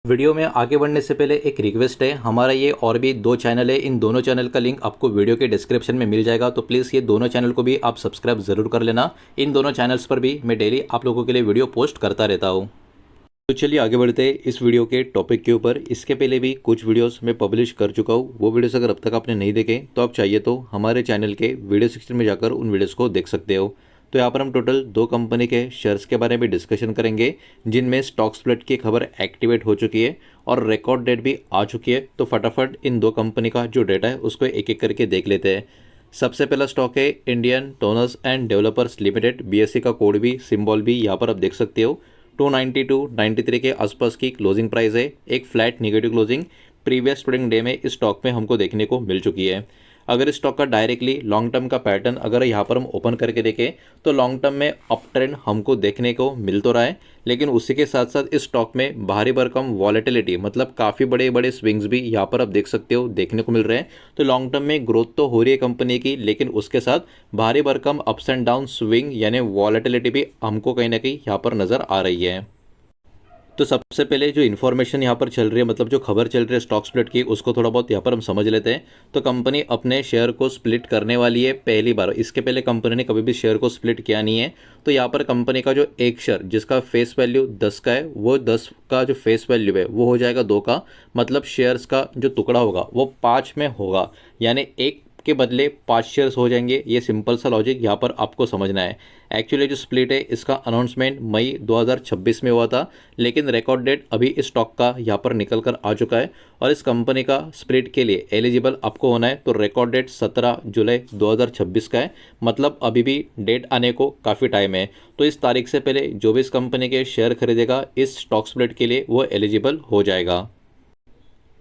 Video में आगे बढ़ने से पहले एक रिक्वेस्ट है, हमारा ये और भी दो चैनल है, इन दोनों चैनल का लिंक आपको वीडियो के डिस्क्रिप्शन में मिल जाएगा। तो प्लीज़ ये दोनों चैनल को भी आप सब्सक्राइब ज़रूर कर लेना। इन दोनों चैनल्स पर भी मैं डेली आप लोगों के लिए वीडियो पोस्ट करता रहता हूँ। तो चलिए आगे बढ़ते हैं इस वीडियो के टॉपिक के ऊपर। इसके पहले भी कुछ वीडियोस मैं पब्लिश कर चुका हूँ, वो वीडियोस अगर अब तक आपने नहीं देखे तो आप चाहिए तो हमारे चैनल के वीडियो सेक्शन में जाकर उन वीडियोस को देख सकते हो। तो यहाँ पर हम टोटल दो कंपनी के शेयर्स के बारे में डिस्कशन करेंगे, जिनमें स्टॉक स्प्लिट की खबर एक्टिवेट हो चुकी है और रिकॉर्ड डेट भी आ चुकी है। तो फटाफट इन दो कंपनी का जो डेटा है उसको एक एक करके देख लेते हैं। सबसे पहला स्टॉक है Indian toners and developers limited, BSc का कोड भी सिंबल भी यहाँ पर आप देख सकते हो। 292-93 के आसपास की क्लोजिंग प्राइस है। एक flat negative closing previous trading day में इस स्टॉक में हमको देखने को मिल चुकी है। अगर इस स्टॉक का डायरेक्टली लॉन्ग टर्म का पैटर्न अगर यहाँ पर हम ओपन करके देखें तो लॉन्ग टर्म में अप ट्रेंड हमको देखने को मिल तो रहा है, लेकिन उसी के साथ साथ इस स्टॉक में भारी भरकम वॉलेटिलिटी मतलब काफ़ी बड़े बड़े स्विंग्स भी यहाँ पर आप देख सकते हो देखने को मिल रहे हैं। तो लॉन्ग टर्म में ग्रोथ तो हो रही है कंपनी की, लेकिन उसके साथ भारी भरकम अप्स एंड डाउन स्विंग यानी वॉलेटिलिटी भी हमको कहीं ना कहीं यहाँ पर नज़र आ रही है। तो सबसे पहले जो इन्फॉर्मेशन यहाँ पर चल रही है, मतलब जो खबर चल रही है स्टॉक स्प्लिट की, उसको थोड़ा बहुत यहाँ पर हम समझ लेते हैं। तो कंपनी अपने शेयर को स्प्लिट करने वाली है पहली बार। इसके पहले कंपनी ने कभी भी शेयर को स्प्लिट किया नहीं है। तो यहाँ पर कंपनी का जो एक शेयर जिसका फेस वैल्यू 10 का है, वो 10 का जो फेस वैल्यू है वो हो जाएगा 2 का, मतलब शेयर्स का जो टुकड़ा होगा वो 5 में होगा, यानी एक के बदले 5 शेयर्स हो जाएंगे। ये सिंपल सा लॉजिक यहाँ पर आपको समझना है। एक्चुअली जो स्प्लिट है इसका अनाउंसमेंट मई 2026 में हुआ था, लेकिन रिकॉर्ड डेट अभी इस स्टॉक का यहाँ पर निकल कर आ चुका है और इस कंपनी का स्प्लिट के लिए एलिजिबल आपको होना है। तो रिकॉर्ड डेट 17 जुलाई 2026 का है, मतलब अभी भी डेट आने को काफ़ी टाइम है। तो इस तारीख से पहले जो भी इस कंपनी के शेयर खरीदेगा इस स्टॉक स्प्लिट के लिए वो एलिजिबल हो जाएगा।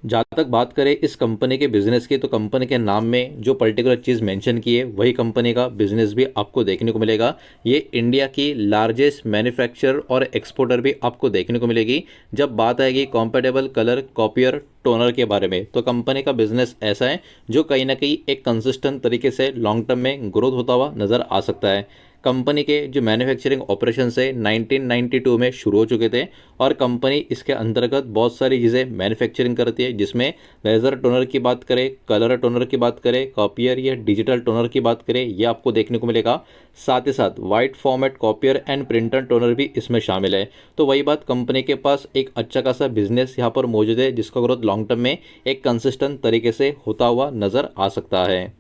जहाँ तक बात करें इस कंपनी के बिजनेस की, तो कंपनी के नाम में जो पर्टिकुलर चीज़ मेंशन की है वही कंपनी का बिजनेस भी आपको देखने को मिलेगा। ये इंडिया की लार्जेस्ट मैन्युफैक्चरर और एक्सपोर्टर भी आपको देखने को मिलेगी। जब बात आएगी कंपैटिबल कलर कॉपियर टोनर के बारे में, तो कंपनी का बिजनेस ऐसा है जो कहीं ना कहीं एक कंसिस्टेंट तरीके से लॉन्ग टर्म में ग्रोथ होता हुआ नज़र आ सकता है। कंपनी के जो मैन्युफैक्चरिंग ऑपरेशन है 1992 में शुरू हो चुके थे और कंपनी इसके अंतर्गत बहुत सारी चीज़ें मैन्युफैक्चरिंग करती है, जिसमें लेज़र टोनर की बात करें, कलर टोनर की बात करें, कॉपियर या डिजिटल टोनर की बात करें, ये आपको देखने को मिलेगा। साथ ही साथ white format copier and printer toner भी इसमें शामिल है। तो वही बात, कंपनी के पास एक अच्छा खासा बिजनेस यहाँ पर मौजूद है जिसका ग्रोथ लॉन्ग टर्म में एक कंसिस्टेंट तरीके से होता हुआ नज़र आ सकता है।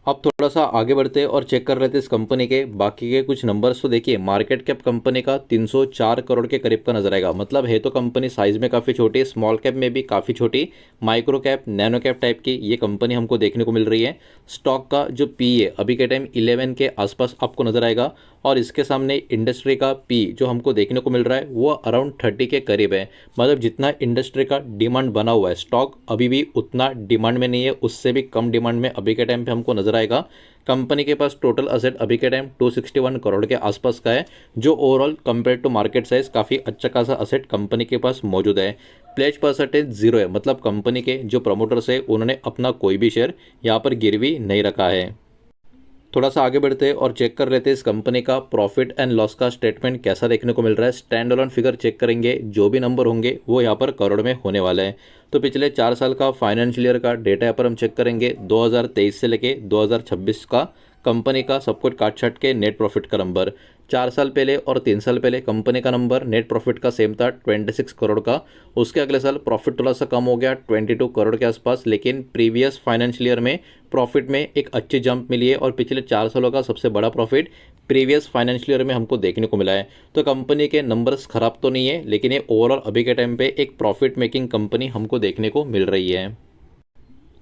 अब थोड़ा सा आगे बढ़ते हैं और चेक कर लेते हैं इस कंपनी के बाकी के कुछ नंबर्स। तो देखिए मार्केट कैप कंपनी का 304 करोड़ के करीब का नजर आएगा, मतलब है तो कंपनी साइज में काफ़ी छोटी, स्मॉल कैप में भी काफ़ी छोटी, micro cap nano cap type की ये कंपनी हमको देखने को मिल रही है। स्टॉक का जो पी है अभी के टाइम 11 के आसपास आपको नजर आएगा और इसके सामने इंडस्ट्री का पी जो हमको देखने को मिल रहा है वो अराउंड 30 के करीब है। मतलब जितना इंडस्ट्री का डिमांड बना हुआ है स्टॉक अभी भी उतना डिमांड में नहीं है, उससे भी कम डिमांड में अभी के टाइम पे हमको नजर आएगा। कंपनी के पास टोटल असेट अभी के टाइम 261 करोड़ के आसपास का है, जो overall compare to market size काफ़ी अच्छा खासा असेट कंपनी के पास मौजूद है। प्लेज परसेंटेज 0 है, मतलब कंपनी के जो प्रमोटर्स है उन्होंने अपना कोई भी शेयर यहाँ पर गिरवी नहीं रखा है। थोड़ा सा आगे बढ़ते हैं और चेक कर लेते हैं इस कंपनी का प्रॉफिट एंड लॉस का स्टेटमेंट कैसा देखने को मिल रहा है। स्टैंड अलोन फिगर चेक करेंगे, जो भी नंबर होंगे वो यहाँ पर करोड़ में होने वाले हैं। तो पिछले 4 साल का फाइनेंशियल ईयर का डेटा यहाँ पर हम चेक करेंगे, 2023 से लेके 2026 का कंपनी का सब कुछ काट छाट के नेट प्रॉफिट का नंबर। 4 साल पहले और 3 साल पहले कंपनी का नंबर नेट प्रॉफिट का सेम था 26 करोड़ का। उसके अगले साल प्रॉफिट थोड़ा सा कम हो गया 22 करोड़ के आसपास, लेकिन प्रीवियस फाइनेंशियल ईयर में प्रॉफिट में एक अच्छी जंप मिली है और पिछले 4 सालों का सबसे बड़ा प्रॉफिट प्रीवियस फाइनेंशियल ईयर में हमको देखने को मिला है। तो कंपनी के नंबर्स खराब तो नहीं है, लेकिन ये ओवरऑल अभी के टाइम पे एक प्रॉफिट मेकिंग कंपनी हमको देखने को मिल रही है।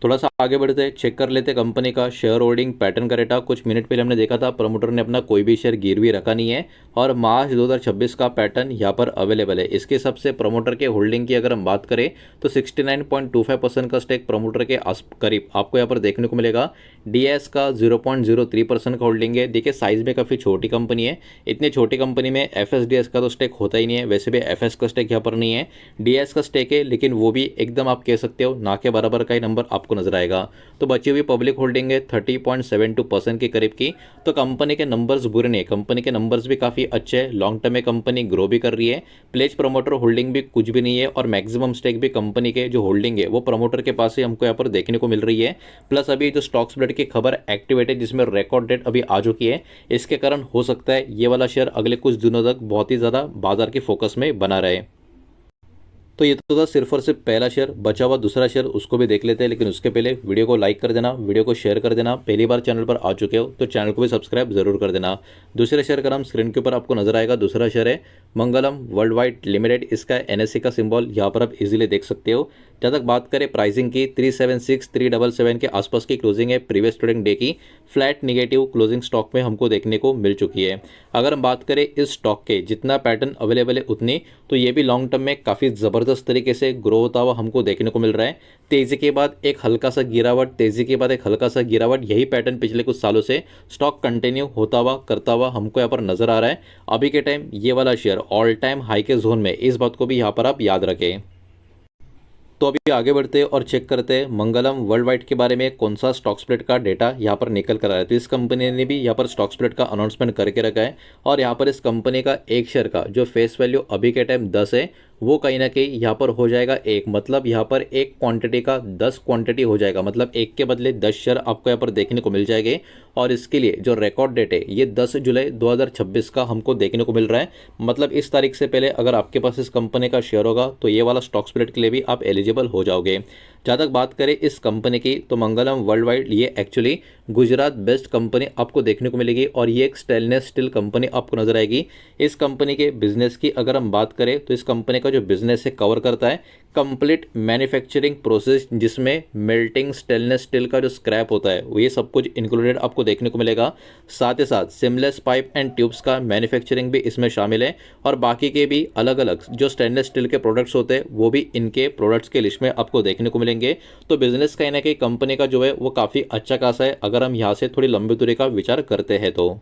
थोड़ा सा आगे बढ़ते हैं, चेक कर लेते हैं कंपनी का शेयर होल्डिंग पैटर्न का डेटा। कुछ मिनट पहले हमने देखा था प्रमोटर ने अपना कोई भी शेयर गिरवी रखा नहीं है और मार्च 2026 का पैटर्न यहाँ पर अवेलेबल है। इसके हिसाब से प्रमोटर के होल्डिंग की अगर हम बात करें तो 69.25% का स्टेक प्रमोटर के करीब आपको यहाँ पर देखने को मिलेगा। डीएस का 0.03% का होल्डिंग है। देखिए साइज में काफ़ी छोटी कंपनी है, इतनी छोटी कंपनी में एफएसडीएस का तो स्टेक होता ही नहीं है, वैसे भी एफएस का स्टेक यहाँ पर नहीं है, डीएस का स्टेक है, लेकिन वो भी एकदम आप कह सकते हो ना के बराबर का ही नंबर आपको आपको नजर आएगा। तो बची हुई पब्लिक होल्डिंग है 30.72% के करीब की। तो कंपनी के नंबर्स बुरे नहीं है, कंपनी के नंबर्स भी काफ़ी अच्छे हैं, लॉन्ग टर्म में कंपनी ग्रो भी कर रही है। प्लेज प्रमोटर होल्डिंग भी कुछ भी नहीं है और मैक्सिमम स्टेक भी कंपनी के जो होल्डिंग है वो प्रमोटर के पास ही हमको यहाँ पर देखने को मिल रही है। प्लस अभी जो स्टॉक स्प्लिट की खबर एक्टिवेटेड जिसमें रिकॉर्ड डेट अभी आ चुकी है, इसके कारण हो सकता है ये वाला शेयर अगले कुछ दिनों तक बहुत ही ज़्यादा बाजार के फोकस में बना रहे। तो ये तो था सिर्फ और सिर्फ पहला शेयर, बचा हुआ दूसरा शेयर उसको भी देख लेते हैं। लेकिन उसके पहले वीडियो को लाइक कर देना, वीडियो को शेयर कर देना। पहली बार चैनल पर आ चुके हो तो चैनल को भी सब्सक्राइब जरूर कर देना। दूसरे शेयर का नाम स्क्रीन के ऊपर आपको नजर आएगा। दूसरा शेयर है मंगलम वर्ल्ड वाइड लिमिटेड, इसका NSE का सिंबल यहाँ पर आप इजीली देख सकते हो। जहाँ तक बात करें प्राइसिंग की, 376-377 के आसपास की क्लोजिंग है प्रीवियस ट्रेडिंग डे की। फ्लैट निगेटिव क्लोजिंग स्टॉक में हमको देखने को मिल चुकी है। अगर हम बात करें इस स्टॉक के जितना पैटर्न अवेलेबल है उतनी, तो ये भी लॉन्ग टर्म में काफ़ी ज़बरदस्त तरीके से ग्रो होता हुआ हमको देखने को मिल रहा है। तेज़ी के बाद एक हल्का सा गिरावट, तेज़ी के बाद एक हल्का सा गिरावट, यही पैटर्न पिछले कुछ सालों से स्टॉक कंटिन्यू होता हुआ करता हुआ हमको यहाँ पर नजर आ रहा है। अभी के टाइम ये वाला शेयर ऑल टाइम हाई के जोन में, इस बात को भी यहाँ पर आप याद रखें। तो अभी आगे बढ़ते हैं और चेक करते हैं मंगलम वर्ल्ड वाइड के बारे में कौन सा स्टॉक स्प्लिट का डेटा यहाँ पर निकल कर आया है। तो इस कंपनी ने भी यहाँ पर स्टॉक स्प्लिट का अनाउंसमेंट करके रखा है और यहाँ पर इस कंपनी का एक शेयर का जो फेस वैल्यू अभी के टाइम 10 है, वो कहीं ना कहीं यहाँ पर हो जाएगा 1, मतलब यहाँ पर एक क्वांटिटी का 10 क्वांटिटी हो जाएगा, मतलब एक के बदले 10 शेयर आपको यहाँ पर देखने को मिल जाएंगे। और इसके लिए जो रिकॉर्ड डेट है ये 10 जुलाई 2026 का हमको देखने को मिल रहा है। मतलब इस तारीख से पहले अगर आपके पास इस कंपनी का शेयर होगा तो ये वाला स्टॉक स्प्लिट के लिए भी आप एलिजिबल हो जाओगे। जहाँ तक बात करें इस कंपनी की, तो मंगलम वर्ल्ड वाइड ये एक्चुअली गुजरात बेस्ड कंपनी आपको देखने को मिलेगी और ये एक स्टेनलेस स्टील कंपनी आपको नजर आएगी। इस कंपनी के बिजनेस की अगर हम बात करें तो इस कंपनी का जो बिजनेस है कवर करता है कंप्लीट मैन्युफैक्चरिंग प्रोसेस, जिसमें मेल्टिंग स्टेनलेस स्टील का जो स्क्रैप होता है वो ये सब कुछ इंक्लूडेड आपको देखने को मिलेगा। साथ ही साथ सिमलेस पाइप एंड ट्यूब्स का मैन्युफैक्चरिंग भी इसमें शामिल है और बाकी के भी अलग अलग जो स्टेनलेस स्टील के प्रोडक्ट्स होते हैं वो भी इनके प्रोडक्ट्स के लिस्ट में आपको देखने को मिलेंगे। तो बिजनेस कहीं ना कहीं कंपनी का जो है वो काफ़ी अच्छा खासा है अगर हम यहाँ से थोड़ी लंबी दूरी का विचार करते हैं। तो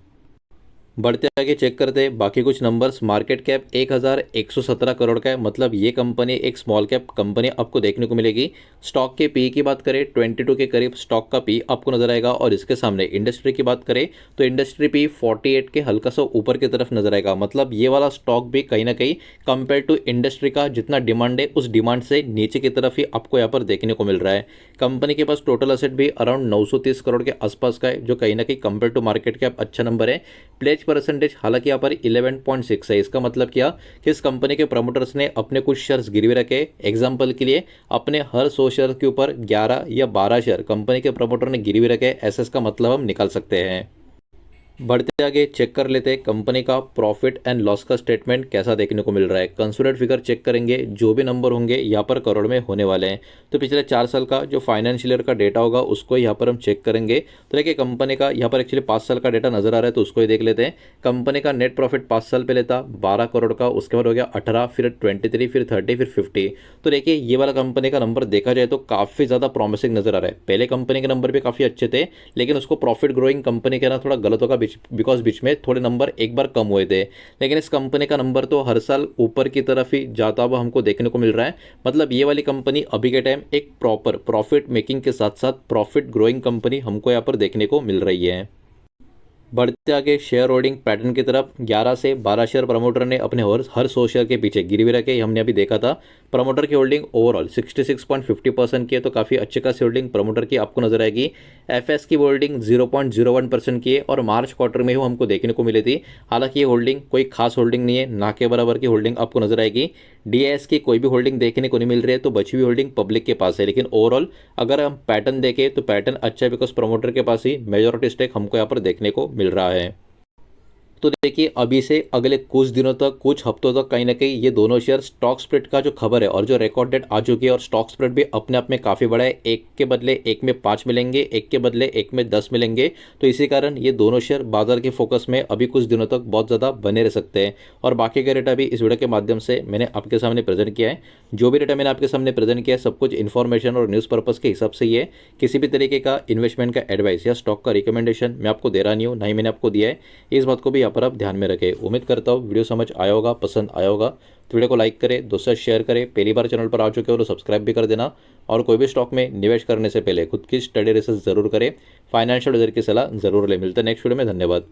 बढ़ते आगे चेक करते हैं बाकी कुछ नंबर्स। मार्केट कैप 1117 करोड़ का है, मतलब ये कंपनी एक स्मॉल कैप कंपनी आपको देखने को मिलेगी। स्टॉक के पी की बात करें 22 के करीब स्टॉक का पी आपको नजर आएगा और इसके सामने इंडस्ट्री की बात करें तो इंडस्ट्री पी 48 के हल्का सा ऊपर की तरफ नजर आएगा। मतलब ये वाला स्टॉक भी कहीं ना कहीं कंपेयर टू इंडस्ट्री का जितना डिमांड है उस डिमांड से नीचे की तरफ ही आपको यहाँ पर देखने को मिल रहा है। कंपनी के पास टोटल असेट भी अराउंड 930 करोड़ के आसपास का है, जो कहीं ना कहीं कंपेयर टू मार्केट कैप अच्छा नंबर है। प्लेज परसेंटेज हालांकि यहाँ पर 11.6 है। इसका मतलब क्या कि इस कंपनी के प्रमोटर्स ने अपने कुछ शेयर्स गिरवी रखे। एग्जांपल के लिए अपने हर 100 शेयर के ऊपर 11 या 12 शेयर कंपनी के प्रमोटर ने गिरवी रखे, ऐसा इसका मतलब हम निकाल सकते हैं। बढ़ते आगे चेक कर लेते हैं कंपनी का प्रॉफिट एंड लॉस का स्टेटमेंट कैसा देखने को मिल रहा है। कंसोलिडेटेड फिगर चेक करेंगे, जो भी नंबर होंगे यहाँ पर करोड़ में होने वाले हैं। तो पिछले 4 साल का जो फाइनेंशियल ईयर का डेटा होगा उसको यहाँ पर हम चेक करेंगे। तो देखिए कंपनी का यहाँ पर एक्चुअली 5 साल का डेटा नजर आ रहा है, तो उसको ही देख लेते हैं। कंपनी का नेट प्रॉफिट 5 साल पहले था 12 करोड़ का, उसके बाद हो गया 18, फिर 23, फिर 30, फिर 50। तो देखिए ये वाला कंपनी का नंबर देखा जाए तो काफ़ी ज़्यादा प्रॉमिसिंग नजर आ रहा है। पहले कंपनी के नंबर भी काफ़ी अच्छे थे, लेकिन उसको प्रॉफिट ग्रोइंग कंपनी कहना थोड़ा गलत होगा बिकॉज बीच में थोड़े नंबर एक बार कम हुए थे। लेकिन इस कंपनी का नंबर तो हर साल ऊपर की तरफ ही जाता हुआ हमको देखने को मिल रहा है। मतलब ये वाली कंपनी अभी के टाइम एक प्रॉपर प्रॉफिट मेकिंग के साथ साथ प्रॉफिट ग्रोइंग कंपनी हमको यहाँ पर देखने को मिल रही है। बढ़ते आगे शेयर होल्डिंग पैटर्न की तरफ, 11 से 12 शेयर प्रमोटर ने अपने हर 100 शेयर के पीछे गिरवी रखे, हमने अभी देखा था। प्रमोटर की होल्डिंग ओवरऑल 66.50% की है, तो काफ़ी अच्छे खासी होल्डिंग प्रमोटर की आपको नजर आएगी। एफएस की होल्डिंग 0.01% की है और मार्च क्वार्टर में ही हमको देखने को मिली थी। हालांकि ये होल्डिंग कोई खास होल्डिंग नहीं है, ना के बराबर की होल्डिंग आपको नजर आएगी। डीएस की कोई भी होल्डिंग देखने को नहीं मिल रही है, तो बची हुई होल्डिंग पब्लिक के पास है। लेकिन ओवरऑल अगर हम पैटर्न देखें तो पैटर्न अच्छा है, बिकॉज प्रमोटर के पास ही मेजॉरिटी स्टेक हमको यहाँ पर देखने को मिल रहा है। तो देखिए अभी से अगले कुछ दिनों तक, कुछ हफ्तों तक कहीं ना कहीं ये दोनों शेयर स्टॉक स्प्लिट का जो खबर है और जो रिकॉर्ड डेट आ चुकी है, और स्टॉक स्प्लिट भी अपने आप में काफ़ी बड़ा है। एक के बदले एक में 5 मिलेंगे, एक के बदले एक में 10 मिलेंगे। तो इसी कारण ये दोनों शेयर बाजार के फोकस में अभी कुछ दिनों तक बहुत ज़्यादा बने रह सकते हैं। और बाकी का डेटा भी इस वीडियो के माध्यम से मैंने आपके सामने प्रेजेंट किया है। जो भी डेटा मैंने आपके सामने प्रेजेंट किया है सब कुछ इन्फॉर्मेशन और न्यूज़ पर्पज़ के हिसाब से ही है। किसी भी तरीके का इन्वेस्टमेंट का एडवाइस या स्टॉक का रिकमेंडेशन मैं आपको दे रहा नहीं हूँ, ना ही मैंने आपको दिया है। इस बात को भी यहाँ पर आप ध्यान में रखें। उम्मीद करता हूँ वीडियो समझ आया होगा, पसंद आया होगा। तो वीडियो को लाइक करें, दोस्तों शेयर करें, पहली बार चैनल पर आ चुके हो तो सब्सक्राइब भी कर देना। और कोई भी स्टॉक में निवेश करने से पहले खुद की स्टडी रिसर्च जरूर करें, फाइनेंशियल एडवाइजर की सलाह जरूर ले। मिलते हैं नेक्स्ट वीडियो में, धन्यवाद।